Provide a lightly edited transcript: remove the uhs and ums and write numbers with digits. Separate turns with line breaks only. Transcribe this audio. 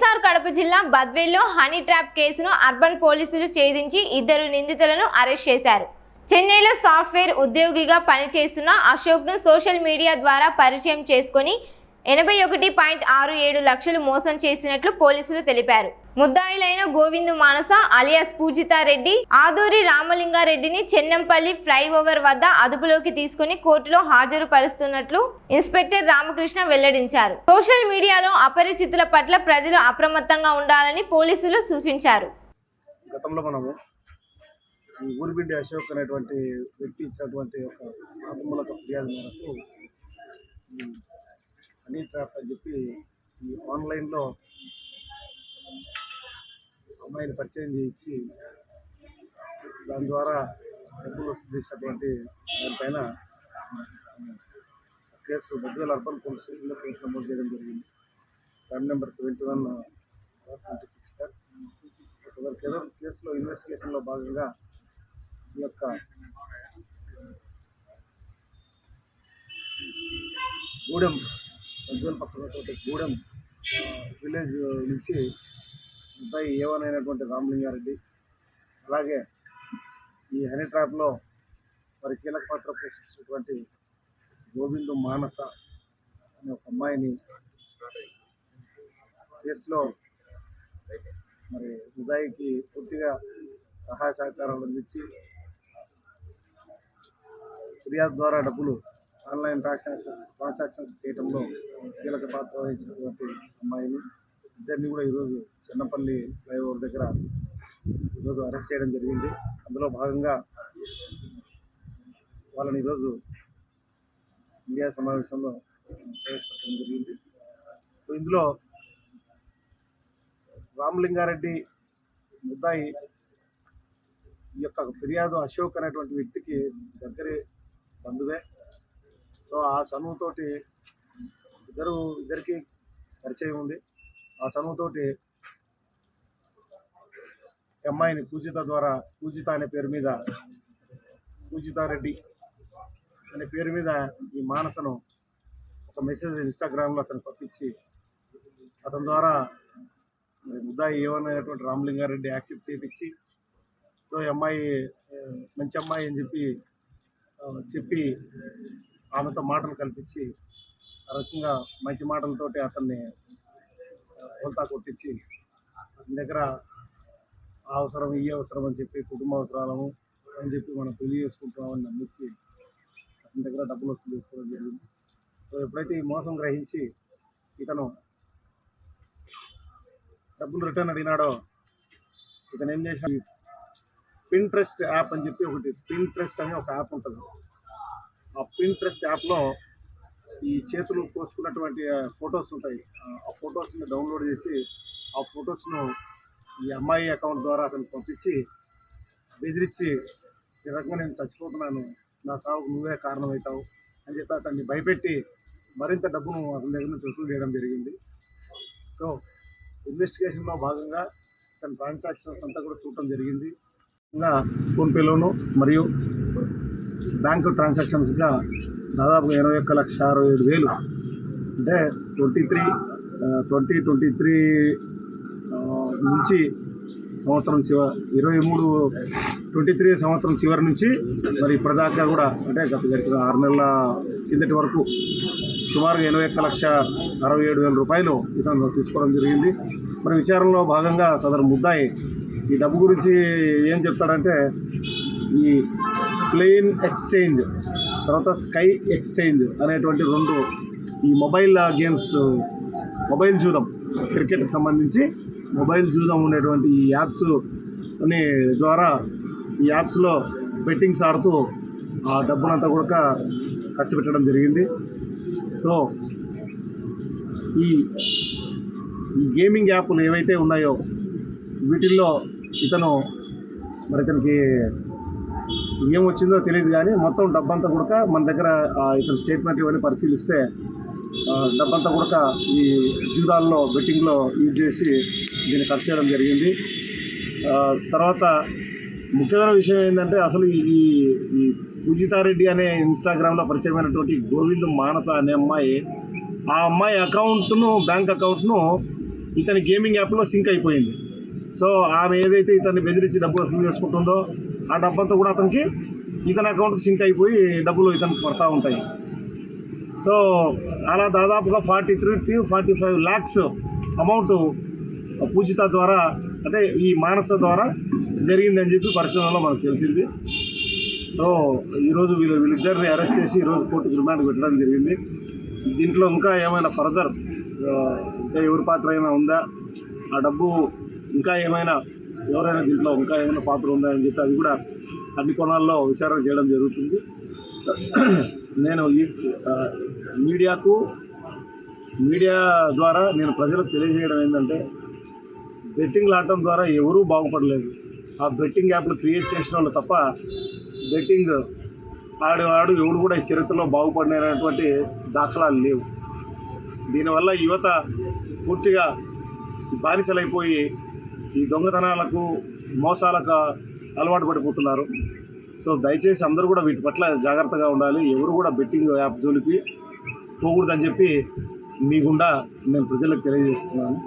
వైఎస్ఆర్ కడప జిల్లా బద్వేల్లో honey trap కేసును urban పోలీసులు ఛేదించి 2 నిందితులను అరెస్ట్ చేశారు. చెన్నైలో సాఫ్ట్వేర్ ఉద్యోగిగా పనిచేస్తున్న అశోక్ను సోషల్ మీడియా ద్వారా పరిచయం చేసుకుని 81.67 లక్షలు మోసం చేసినట్లు పోలీసులు తెలిపారు. ముద్దాయిలైన గోవిందు మానస అలియాస్ పూజితారెడ్డి, ఆదూరి రామలింగారెడ్డిని చెన్నంపల్లి ఫ్లైఓవర్ వద్ద అదుపులోకి తీసుకుని కోర్టులో హాజరుపరుస్తున్నట్లు ఇన్స్పెక్టర్ రామకృష్ణ వెల్లడించారు. సోషల్ మీడియాలో అపరిచితుల పట్ల ప్రజలు అప్రమత్తంగా ఉండాలని పోలీసులు సూచించారు.
గతంలో మనము ఈ ఊరిబిడ్డి అశోక్ అనేటువంటి వ్యక్తి ఇచ్చినటువంటి ఒక ఆత్మూలక ఫిర్యాదు మేరకు హనీ ట్రాప్ అని చెప్పి ఈ ఆన్లైన్లో అమ్మాయిని పరిచయం చేయించి దాని ద్వారా డబ్బులు తీసినటువంటి దానిపైన కేసు బద్వేల్ అర్బన్ పోలీస్ స్టేషన్లో కేసు నమోదు చేయడం జరిగింది. Crime number 71/26. కేసులో ఇన్వెస్టిగేషన్లో భాగంగా ఈ యొక్క గూడెం బద్వేల్ పక్కన గూడెం విలేజ్ నుంచి ముద్దాయి ఏవనైనటువంటి రామలింగారెడ్డి, అలాగే ఈ హనీ ట్రాప్లో మరి కీలక పాత్ర పోషించినటువంటి గోవిందు మానస అనే ఒక అమ్మాయిని కేసులో మరి ముద్దాయికి పూర్తిగా సహాయ సహకారాలు అందించి ఫిర్యాదు ద్వారా డబ్బులు ఆన్లైన్ ట్రాన్సాక్షన్స్ చేయడంలో కీలక పాత్ర వహించినటువంటి అమ్మాయిని ఇద్దరిని కూడా ఈరోజు చెన్నపల్లి ఫ్లైఓవర్ దగ్గర ఈరోజు అరెస్ట్ చేయడం జరిగింది. అందులో భాగంగా వాళ్ళని ఈరోజు మీడియా సమావేశంలో ప్రవేశపెట్టడం జరిగింది. ఇందులో రామలింగారెడ్డి ముద్దాయి ఈ యొక్క ఫిర్యాదు అశోక్ అనేటువంటి వ్యక్తికి దగ్గరే బంధువే. సో ఆ చనువుతోటి ఇద్దరికి పరిచయం ఉంది. ఆ చనువుతోటి అమ్మాయిని పూజిత అనే పేరు మీద, పూజితారెడ్డి అనే పేరు మీద ఈ మానసను ఒక మెసేజ్ ఇన్స్టాగ్రామ్లో అతను పంపించి అతని ద్వారా ముద్దాయి ఏమన్నటువంటి రామలింగారెడ్డి యాక్సెప్ట్ చేయించి సో ఈ అమ్మాయి మంచి అమ్మాయి అని చెప్పి ఆమెతో మాటలు కల్పించి ఆ రకంగా మంచి మాటలతోటి అతన్ని హోల్తా కొట్టించి అతని దగ్గర ఆ అవసరం ఈ అవసరం అని చెప్పి కుటుంబ అవసరాలను అని చెప్పి మనం పెళ్లి చేసుకుంటామని నమ్మించి అతని దగ్గర డబ్బులు వసూలు చేసుకోవడం జరిగింది. సో ఎప్పుడైతే ఈ మోసం గ్రహించి ఇతను డబ్బులు రిటర్న్ అడిగినాడో ఇతను ఏం చేసిన పింట్రెస్ట్ యాప్ అని చెప్పి ఒకటి పింట్రెస్ట్ అనే ఒక యాప్ ఉంటుంది. ఆ పింట్రెస్ట్ యాప్లో ఈ చేతులు కోసుకున్నటువంటి ఫొటోస్ ఉంటాయి. ఆ ఫొటోస్ని డౌన్లోడ్ చేసి ఆ ఫొటోస్ను ఈ అమ్మాయి అకౌంట్ ద్వారా అతను పంపించి బెదిరించి ఈ రకంగా నేను చచ్చిపోతున్నాను, నా చావుకు నువ్వే కారణమవుతావు అని చెప్పి అతన్ని భయపెట్టి మరింత డబ్బును అతని దగ్గర నుంచి వసూలు చేయడం జరిగింది. సో ఇన్వెస్టిగేషన్లో భాగంగా తన ట్రాన్సాక్షన్స్ అంతా కూడా చూడటం జరిగింది. ఇంకా ఫోన్పేలోను మరియు బ్యాంకు ట్రాన్సాక్షన్స్గా దాదాపు 81,67,000 అంటే 2023 నుంచి సంవత్సరం 23 సంవత్సరం చివరి నుంచి మరి ఇప్పటిదాకా కూడా అంటే గడిచిన 6 నెలల కిందటి వరకు సుమారుగా 81,67,000 రూపాయలు ఇతను తీసుకోవడం జరిగింది. మరి విచారణలో భాగంగా సదరు ముద్దాయి ఈ డబ్బు గురించి ఏం చెప్తాడంటే ఈ ప్లేన్ ఎక్స్చేంజ్ తర్వాత స్కై ఎక్స్చేంజ్ అనేటువంటి 2 ఈ మొబైల్ గేమ్స్, మొబైల్ జూదం, క్రికెట్కి సంబంధించి మొబైల్ జూదం ఉండేటువంటి ఈ యాప్స్ ద్వారా ఈ యాప్స్లో బెట్టింగ్స్ ఆడుతూ ఆ డబ్బునంతా కూడా కట్టిపెట్టడం జరిగింది. సో ఈ గేమింగ్ యాప్లు ఏవైతే ఉన్నాయో వీటిల్లో ఇతనికి ఏమొచ్చిందో తెలియదు కానీ మొత్తం డబ్బంతా కూడా మన దగ్గర ఇతని స్టేట్మెంట్ ఇవన్నీ పరిశీలిస్తే డబ్బంతా కూడా ఈ జూదాల్లో బెట్టింగ్లో యూజ్ చేసి దీన్ని ఖర్చు చేయడం జరిగింది. తర్వాత ముఖ్యమైన విషయం ఏంటంటే అసలు ఈ పూజితారెడ్డి అనే ఇన్స్టాగ్రామ్లో పరిచయమైనటువంటి గోవిందు మానస అనే అమ్మాయి, ఆ అమ్మాయి అకౌంట్ను, బ్యాంక్ అకౌంట్ను ఇతని గేమింగ్ యాప్లో సింక్ అయిపోయింది. సో ఆమె ఏదైతే ఇతన్ని బెదిరించి డబ్బులు వసూలు చేసుకుంటుందో ఆ డబ్బంతా కూడా అతనికి ఇతని అకౌంట్కి సింక్ అయిపోయి డబ్బులు ఇతనికి పడతా ఉంటాయి. సో అలా దాదాపుగా 43 to 45 lakhs అమౌంట్ పూజిత ద్వారా అంటే ఈ మానస ద్వారా జరిగిందని చెప్పి పరిశోధనలో మనకు తెలిసింది. సో ఈరోజు వీళ్ళిద్దరిని అరెస్ట్ చేసి ఈరోజు కోర్టుకు రిమాండ్ పెట్టడం జరిగింది. దీంట్లో ఇంకా ఏమైనా ఫర్దర్ ఇంకా ఎవరి పాత్ర అయినా ఉందా, ఆ డబ్బు ఇంకా ఏమైనా ఎవరైనా దీంట్లో ఇంకా ఏమైనా పాత్ర ఉందా అని చెప్పి అది కూడా అన్ని కోణాల్లో విచారణ చేయడం జరుగుతుంది. నేను ఈ మీడియా ద్వారా నేను ప్రజలకు తెలియజేయడం ఏంటంటే బెట్టింగ్లు ఆడటం ద్వారా ఎవరూ బాగుపడలేదు. ఆ బెట్టింగ్ యాప్లు క్రియేట్ చేసిన వాళ్ళు తప్ప బెట్టింగ్ ఆడు ఎవడు కూడా ఈ చరిత్రలో బాగుపడినటువంటి దాఖలాలు లేవు. దీనివల్ల యువత పూర్తిగా బానిసలైపోయి ఈ దొంగతనాలకు మోసాలకు అలవాటు పడిపోతున్నారు. సో దయచేసి అందరూ కూడా వీటి పట్ల జాగ్రత్తగా ఉండాలి. ఎవరు కూడా బెట్టింగ్ యాప్ జోలికి పోకూడదని చెప్పి మీ గుండా నేను ప్రజలకు తెలియజేస్తున్నాను.